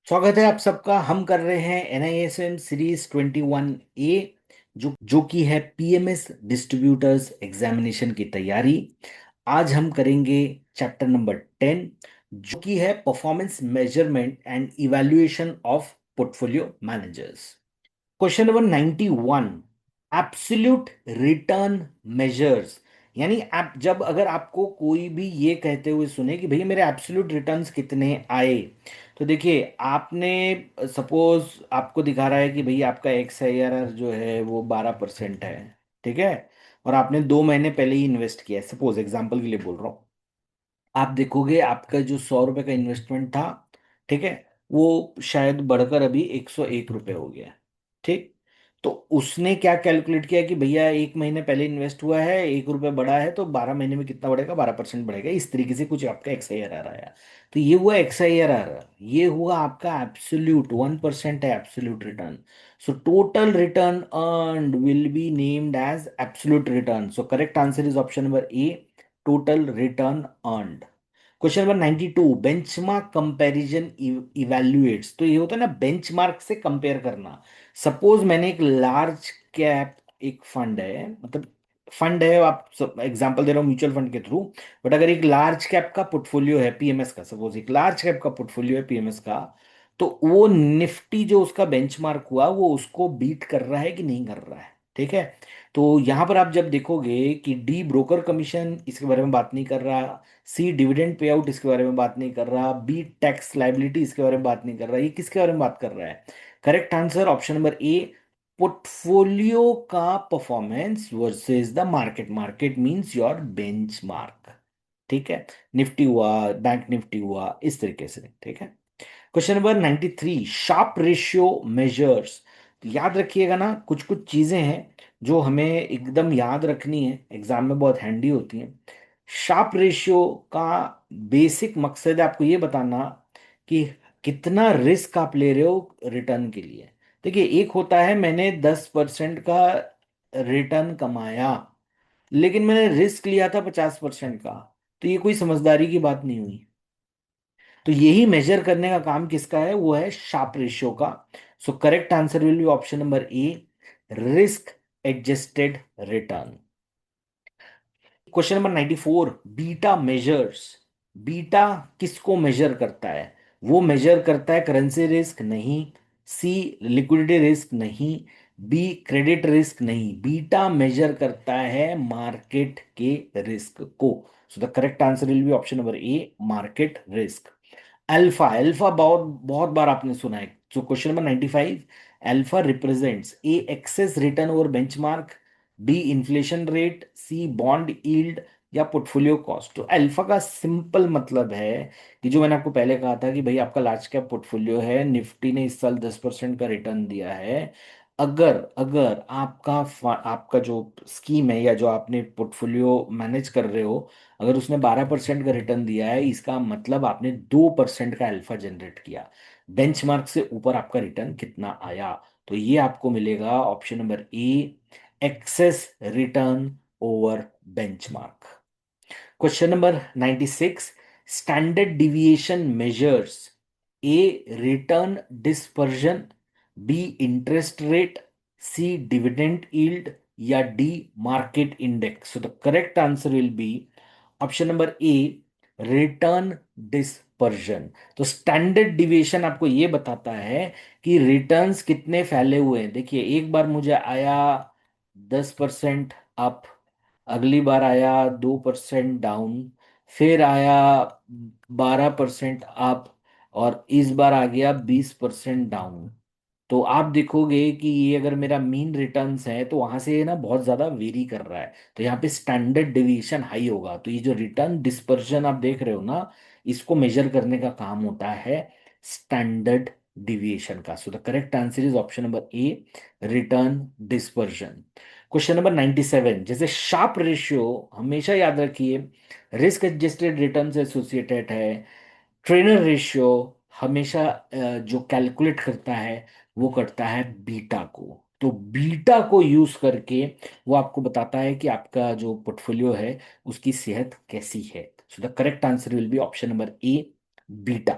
स्वागत है आप सबका। हम कर रहे हैं NISM सीरीज 21A जो कि है PMS डिस्ट्रीब्यूटर्स एग्जामिनेशन की तैयारी। आज हम करेंगे चैप्टर नंबर 10 जो कि है performance measurement and evaluation of portfolio managers. Question number 91, absolute return measures. यानी आप जब अगर आपको कोई भी ये कहते हुए सुने कि भैया मेरे एब्सोल्यूट रिटर्न्स कितने आए, तो देखिए आपने सपोज आपको दिखा रहा है कि भैया आपका XIRR जो है वो 12% है। ठीक है। और आपने 2 महीने पहले ही इन्वेस्ट किया है, सपोज एग्जाम्पल के लिए बोल रहा हूँ। आप देखोगे आपका जो 100 रुपए का इन्वेस्टमेंट था, ठीक है, वो शायद बढ़कर अभी 101 रुपये हो गया। ठीक। तो उसने क्या कैलकुलेट किया कि भैया 1 महीने पहले इन्वेस्ट हुआ है, 1 रुपये बढ़ा है, तो 12 महीने में कितना बढ़ेगा, 12% बढ़ेगा। इस तरीके से कुछ आपका XIRR आया। तो ये हुआ XIRR। ये हुआ आपका एब्सोल्यूट 1% है absolute return. So total return earned will be named as absolute return. So correct answer is option number A, total return earned. Question number 92, benchmark comparison evaluates. तो ये होता है ना बेंचमार्क से कंपेयर करना। सपोज मैंने एक लार्ज कैप एक फंड है, मतलब फंड है, आप एग्जांपल दे रहा हूँ म्यूचुअल फंड के थ्रू। बट अगर एक लार्ज कैप का पोर्टफोलियो है PMS का, सपोज एक लार्ज कैप का पोर्टफोलियो है PMS का, तो वो निफ्टी जो उसका बेंचमार्क हुआ वो उसको बीट कर रहा है कि नहीं कर रहा है। ठीक है। तो यहां पर आप जब देखोगे कि डी ब्रोकर कमीशन इसके बारे में बात नहीं कर रहा, सी डिविडेंड पे आउट इसके बारे में बात नहीं कर रहा, बी टैक्स लाइबिलिटी इसके बारे में बात नहीं कर रहा, ये किसके बारे में बात कर रहा है? Correct answer option number A, portfolio का performance versus the market. Market means your benchmark. ठीक है। निफ्टी हुआ, बैंक निफ्टी हुआ, इस तरीके से। ठीक है। Question number 93, Sharpe ratio measures. याद रखिएगा ना, कुछ कुछ चीजें हैं जो हमें एकदम याद रखनी है, एग्जाम में बहुत हैंडी होती हैं। शार्प रेशियो का बेसिक मकसद है आपको ये बताना कि कितना रिस्क आप ले रहे हो रिटर्न के लिए। देखिए, एक होता है मैंने 10% का रिटर्न कमाया, लेकिन मैंने रिस्क लिया था 50% का। तो ये कोई समझदारी की बात नहीं हुई। तो यही मेजर करने का काम किसका है, वो है शार्प रेशियो का। सो correct answer will be option number A, risk adjusted return. Question number 94, beta measures. Beta किसको मेजर करता है? वो मेजर करता है करेंसी रिस्क नहीं, सी लिक्विडिटी रिस्क नहीं, बी क्रेडिट रिस्क नहीं, बीटा मेजर करता है मार्केट के रिस्क को। सो the correct answer will be option number A, market risk. Alpha, alpha बहुत बहुत बार आपने सुना है। सो question number 95, alpha represents A excess return over benchmark, B inflation rate, C bond yield, या पोर्टफोलियो कॉस्ट। तो alpha का simple मतलब है कि जो मैंने आपको पहले कहा था कि भाई आपका लार्ज कैप पोर्टफोलियो है, निफ्टी ने इस साल 10% का रिटर्न दिया है। अगर अगर आपका जो स्कीम है या जो आपने पोर्टफोलियो मैनेज कर रहे हो, अगर उसने 12% का रिटर्न दिया है, इसका मतलब आपने 2% का अल्फा जनरेट किया। बेंचमार्क से ऊपर आपका रिटर्न कितना आया? तो ये आपको मिलेगा option number A, excess return over benchmark. Question number 96, standard deviation measures A return dispersion, B interest rate, C dividend yield, या D market index. So the correct answer will be option number A, return dispersion. तो standard deviation आपको ये बताता है कि returns कितने फैले हुए हैं। देखिए, एक बार मुझे आया 10% अप, अगली बार आया 2% डाउन, फिर आया 12% अप, और इस बार आ गया 20% डाउन। तो आप देखोगे कि ये अगर मेरा मीन रिटर्न्स है तो वहां से ये ना बहुत ज्यादा वेरी कर रहा है, तो यहाँ पे स्टैंडर्ड डिवीजन हाई होगा। तो ये जो रिटर्न डिस्पर्जन आप देख रहे हो ना, इसको मेजर करने का काम होता है स्टैंडर्ड डिविएशन का। सो the correct answer is option number A, return dispersion. Question number 97, जैसे शार्प रेशियो हमेशा याद रखिए रिस्क एडजस्टेड रिटर्न से एसोसिएटेड है, ट्रेनर रेशियो हमेशा जो कैलकुलेट करता है वो करता है बीटा को। तो बीटा को यूज करके वो आपको बताता है कि आपका जो पोर्टफोलियो है उसकी सेहत कैसी है। So the correct answer will be option number A, beta.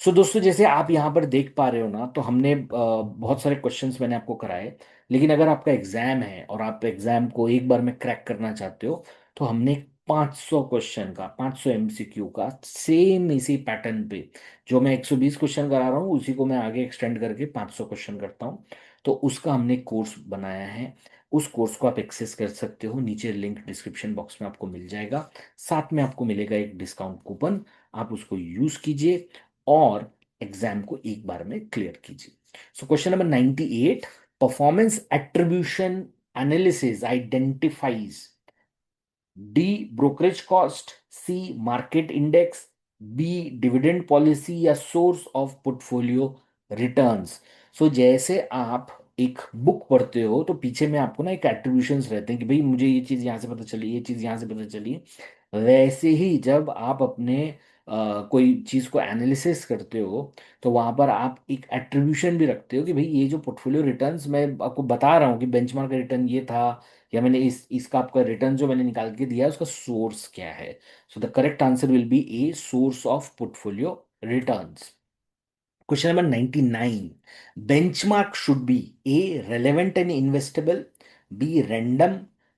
So दोस्तों, जैसे आप यहाँ पर देख पा रहे हो ना, तो हमने बहुत सारे क्वेश्चंस मैंने आपको कराए। लेकिन अगर आपका एग्जाम है और आप एग्जाम को एक बार में क्रैक करना चाहते हो, तो हमने 500 क्वेश्चन का, 500 एमसीक्यू का सेम इसी पैटर्न पे, जो मैं 120 क्वेश्चन करा रहा हूँ उसी को मैं आगे एक्सटेंड करके 500 क्वेश्चन करता हूँ। तो उसका हमने कोर्स बनाया है। उस कोर्स को आप एक्सेस कर सकते हो, नीचे लिंक डिस्क्रिप्शन बॉक्स में आपको मिल जाएगा। साथ में आपको मिलेगा एक डिस्काउंट कूपन, आप उसको यूज कीजिए और एग्जाम को एक बार में क्लियर कीजिए। So question number 98, performance attribution analysis identifies D brokerage cost, C market index, B dividend policy या source of portfolio returns. So जैसे आप एक बुक पढ़ते हो तो पीछे में आपको ना एक एट्रीब्यूशंस रहते हैं कि भाई मुझे ये चीज यहाँ से पता चली, ये चीज यहाँ से पता चली। वैसे ही जब आप अपने कोई चीज को एनालिसिस करते हो, तो वहां पर आप एक एट्रीब्यूशन भी रखते हो कि भाई ये जो पोर्टफोलियो रिटर्न्स मैं आपको बता रहा हूँ कि बेंचमार्क का रिटर्न ये था, या मैंने इसका आपका रिटर्न जो मैंने निकाल के दिया है उसका सोर्स क्या है। So the correct answer will B A, source of portfolio returns. Question number 99. Benchmark should be A. Relevant and investable, B. Random,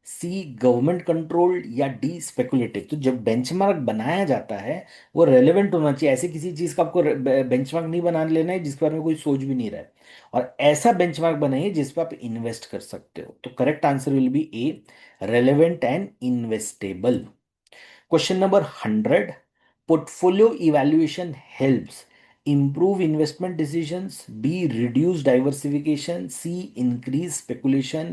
C. Government controlled या D. Speculative। तो जब बेंचमार्क बनाया जाता है वो रेलेवेंट होना चाहिए। ऐसे किसी चीज का आपको बेंचमार्क नहीं बना लेना है जिसके बारे में कोई सोच भी नहीं रहा है, और ऐसा बेंचमार्क बनाइए जिस पर आप इन्वेस्ट कर सकते हो। तो correct answer will B A, relevant and investable. Question number 100. Portfolio evaluation helps improve investment decisions, B. Reduce diversification, C. Increase speculation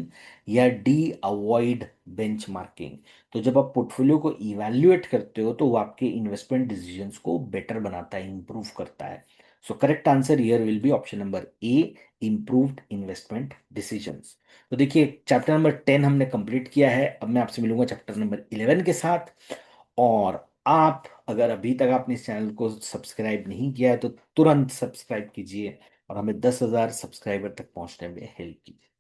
या D. Avoid benchmarking। तो जब आप पोर्टफोलियो को इवैल्यूएट करते हो तो वो आपके इन्वेस्टमेंट डिसीजंस को बेटर बनाता है, इंप्रूव करता है। सो correct answer here will be option number A, improved investment decisions. तो देखिए, चैप्टर नंबर 10 हमने कंप्लीट किया है। अब मैं आपसे मिलूंगा चैप्टर नंबर 11 के साथ। और आप अगर अभी तक आपने इस चैनल को सब्सक्राइब नहीं किया है तो तुरंत सब्सक्राइब कीजिए और हमें 10,000 सब्सक्राइबर तक पहुंचने में हेल्प कीजिए।